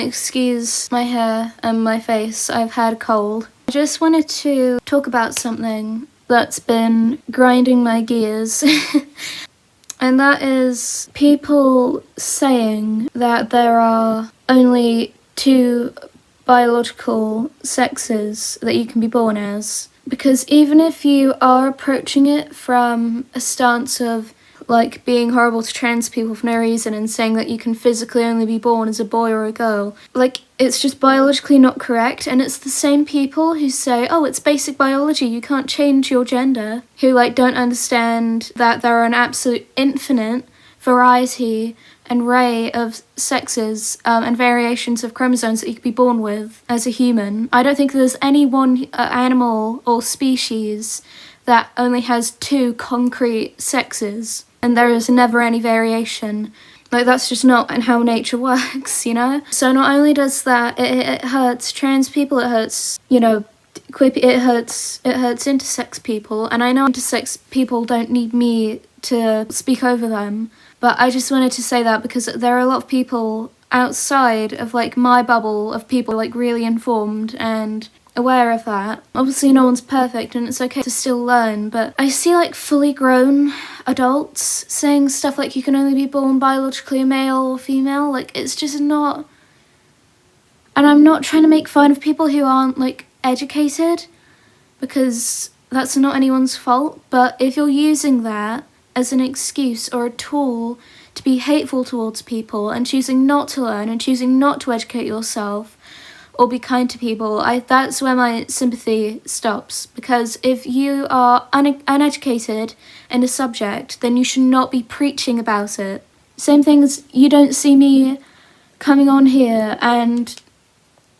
Excuse my hair and my face, I've had a cold. I just wanted to talk about something that's been grinding my gears. And that is people saying that there are only two biological sexes that you can be born as. Because even if you are approaching it from a stance of like being horrible to trans people for no reason and saying that you can physically only be born as a boy or a girl, like, it's just biologically not correct. And it's the same people who say, oh, it's basic biology, you can't change your gender, who like don't understand that there are an absolute infinite variety and array of sexes and variations of chromosomes that you could be born with as a human. I don't think there's any one animal or species that only has two concrete sexes, and there is never any variation. Like, that's just not how nature works, you know? So not only does that, it hurts trans people, it hurts, you know, queer people, it hurts intersex people, and I know intersex people don't need me to speak over them, but I just wanted to say that because there are a lot of people outside of, like, my bubble of people, like, really informed and aware of that. Obviously no one's perfect and it's okay to still learn, but I see like fully grown adults saying stuff like you can only be born biologically a male or female. Like, it's just not. And I'm not trying to make fun of people who aren't like educated, because that's not anyone's fault, but if you're using that as an excuse or a tool to be hateful towards people and choosing not to learn and choosing not to educate yourself or be kind to people, that's where my sympathy stops. Because if you are uneducated in a subject, then you should not be preaching about it. Same thing as you don't see me coming on here and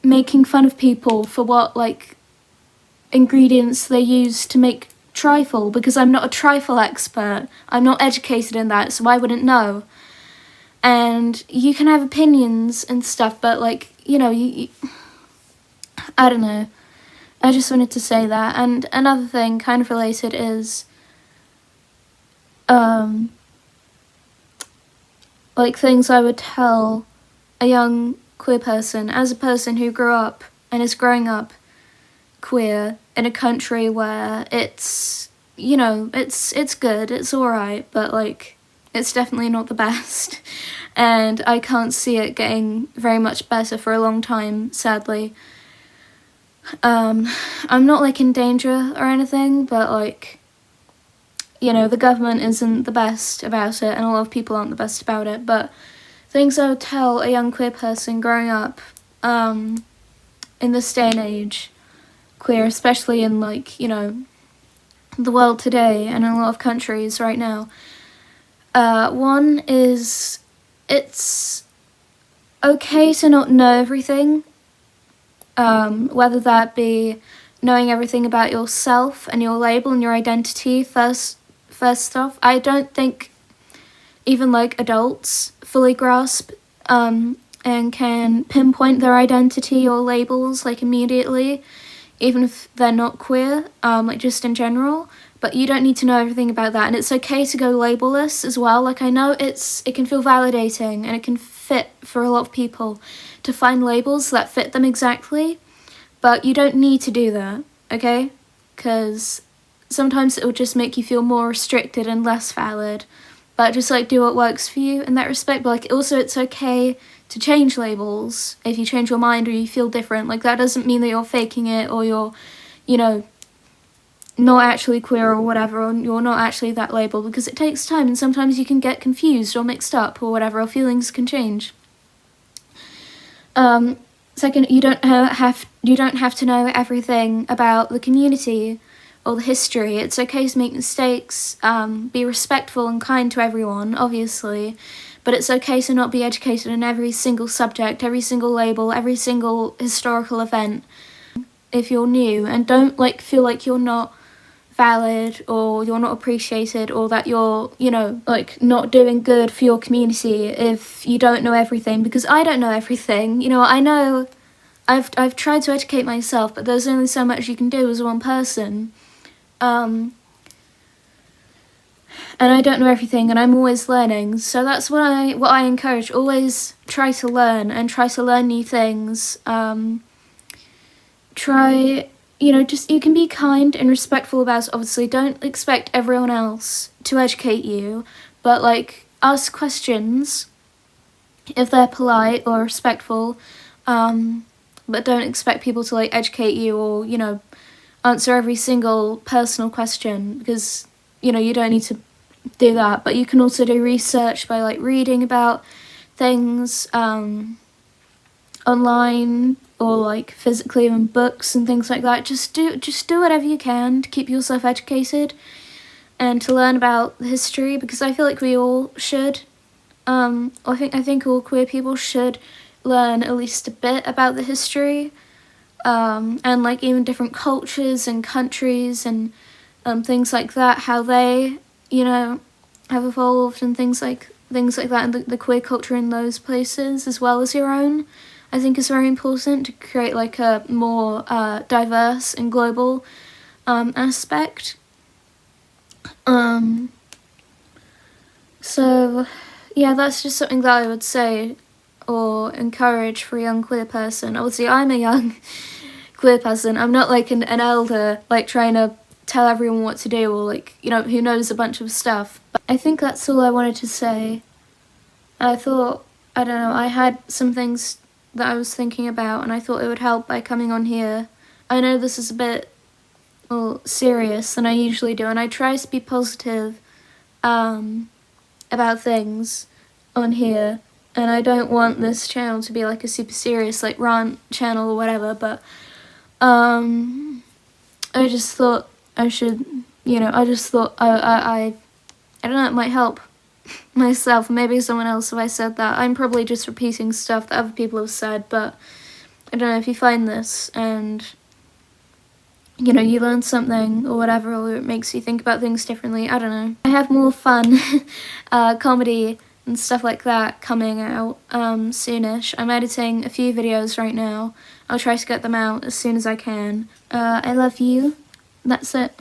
making fun of people for what, like, ingredients they use to make trifle, because I'm not a trifle expert. I'm not educated in that, so I wouldn't know. And you can have opinions and stuff, but, like, you know, I don't know. I just wanted to say that. And another thing kind of related is like things I would tell a young queer person, as a person who grew up and is growing up queer in a country where it's, you know, it's good, it's alright, but like it's definitely not the best. And I can't see it getting very much better for a long time, sadly. I'm not like in danger or anything, but like, you know, the government isn't the best about it and a lot of people aren't the best about it, but things I would tell a young queer person growing up in this day and age, queer, especially in like, you know, the world today and in a lot of countries right now. One is, it's okay to not know everything. Whether that be knowing everything about yourself and your label and your identity first off. I don't think even like adults fully grasp and can pinpoint their identity or labels like immediately, even if they're not queer, like just in general. But you don't need to know everything about that, and it's okay to go labelless as well. Like, I know it can feel validating and it can fit for a lot of people to find labels that fit them exactly, but you don't need to do that, okay? Because sometimes it will just make you feel more restricted and less valid, but just like do what works for you in that respect. But like also it's okay to change labels if you change your mind or you feel different. Like, that doesn't mean that you're faking it or you're, you know, not actually queer or whatever, or you're not actually that label, because it takes time and sometimes you can get confused or mixed up or whatever, or feelings can change. Second, you don't have to know everything about the community or the history. It's okay to make mistakes, be respectful and kind to everyone, obviously, but it's okay to not be educated in every single subject, every single label, every single historical event if you're new, and don't like feel like you're not valid or you're not appreciated or that you're, you know, like not doing good for your community if you don't know everything, because I don't know everything. You know, I know I've tried to educate myself, but there's only so much you can do as one person. and I don't know everything, and I'm always learning. So that's what I encourage. Always try to learn and try to learn new things. Try, just, you can be kind and respectful about it. Obviously, don't expect everyone else to educate you, but like, ask questions if they're polite or respectful. But don't expect people to like educate you or answer every single personal question, because you don't need to do that. But you can also do research by like reading about things online, or like physically in books and things like that. Just do whatever you can to keep yourself educated and to learn about history, because I feel like we all should. I think all queer people should learn at least a bit about the history, and like even different cultures and countries and things like that, how they have evolved and things like that, and the queer culture in those places as well as your own. I think is very important to create like a more diverse and global aspect. So yeah, that's just something that I would say or encourage for a young queer person. Obviously, I'm a young queer person. I'm not like an elder, like trying to tell everyone what to do, or like, who knows a bunch of stuff. But I think that's all I wanted to say. I thought, I don't know, I had some things that I was thinking about, and I thought it would help by coming on here. I know this is a bit more serious than I usually do, and I try to be positive about things on here, and I don't want this channel to be like a super serious like rant channel or whatever, but I just thought I should, I just thought I don't know, it might help myself, maybe someone else if I said that. I'm probably just repeating stuff that other people have said, but I don't know, if you find this and you learn something or whatever, or it makes you think about things differently, I don't know. I have more fun comedy and stuff like that coming out soonish. I'm editing a few videos right now. I'll try to get them out as soon as I can. I love you. That's it.